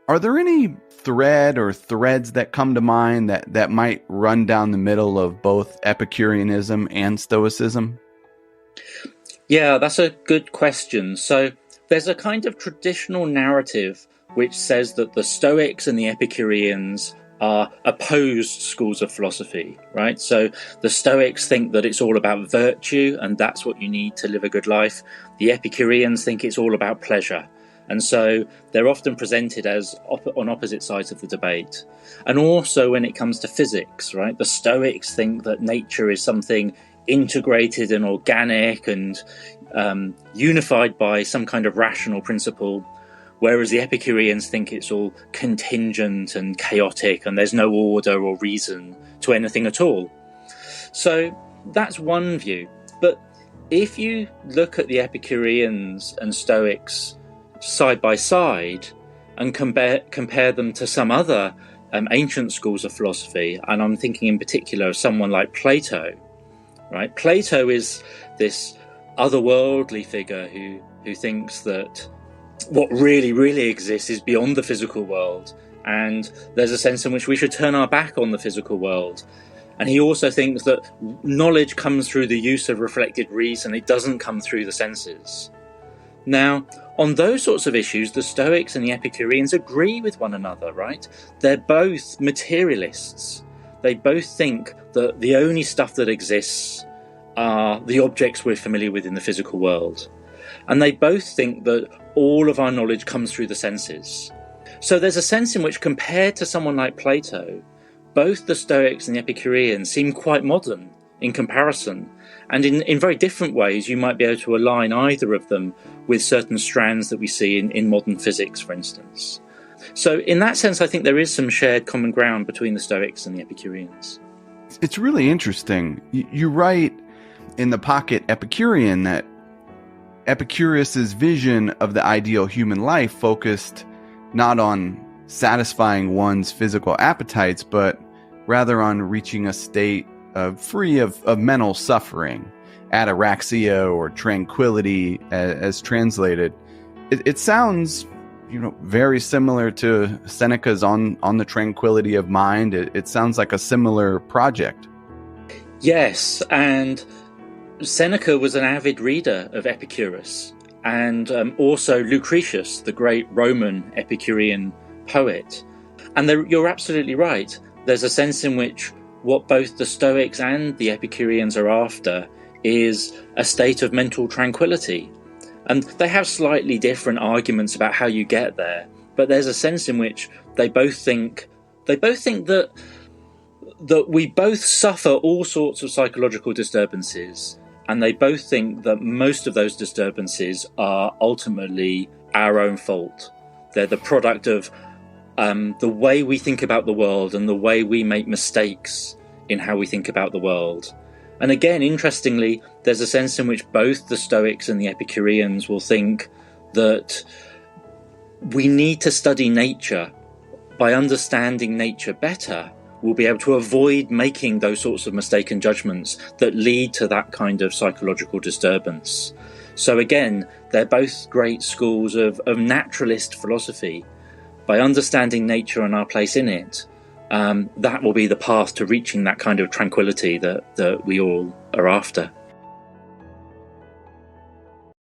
Are there any thread or threads that come to mind that might run down the middle of both Epicureanism and Stoicism? Yeah, that's a good question. So there's a kind of traditional narrative which says that the Stoics and the Epicureans are opposed schools of philosophy, right? So the Stoics think that it's all about virtue and that's what you need to live a good life. The Epicureans think it's all about pleasure. And so they're often presented as on opposite sides of the debate. And also when it comes to physics, right? The Stoics think that nature is something integrated and organic and unified by some kind of rational principle, whereas the Epicureans think it's all contingent and chaotic and there's no order or reason to anything at all. So that's one view. But if you look at the Epicureans and Stoics side by side and compare them to some other ancient schools of philosophy, and I'm thinking in particular of someone like Plato, right? Plato is this otherworldly figure who thinks that what really exists is beyond the physical world, and there's a sense in which we should turn our back on the physical world. And he also thinks that knowledge comes through the use of reflected reason, it doesn't come through the senses. Now, on those sorts of issues, the Stoics and the Epicureans agree with one another, right? They're both materialists. They both think that the only stuff that exists are the objects we're familiar with in the physical world. And they both think that all of our knowledge comes through the senses. So there's a sense in which, compared to someone like Plato, both the Stoics and the Epicureans seem quite modern in comparison. And in very different ways, you might be able to align either of them with certain strands that we see in modern physics, for instance. So in that sense, I think there is some shared common ground between the Stoics and the Epicureans. It's really interesting. You write in the Pocket Epicurean that Epicurus's vision of the ideal human life focused not on satisfying one's physical appetites, but rather on reaching a state free of mental suffering, ataraxia or tranquility, as translated. It sounds, very similar to Seneca's on the tranquility of mind. It sounds like a similar project. Yes, and Seneca was an avid reader of Epicurus, and also Lucretius, the great Roman Epicurean poet. And you're absolutely right. There's a sense in which what both the Stoics and the Epicureans are after is a state of mental tranquility. And they have slightly different arguments about how you get there, but there's a sense in which they both think that we both suffer all sorts of psychological disturbances, and they both think that most of those disturbances are ultimately our own fault. They're the product of the way we think about the world and the way we make mistakes in how we think about the world. And again, interestingly, there's a sense in which both the Stoics and the Epicureans will think that we need to study nature. By understanding nature better, we'll be able to avoid making those sorts of mistaken judgments that lead to that kind of psychological disturbance. So again, they're both great schools of naturalist philosophy. By understanding nature and our place in it, that will be the path to reaching that kind of tranquility that we all are after.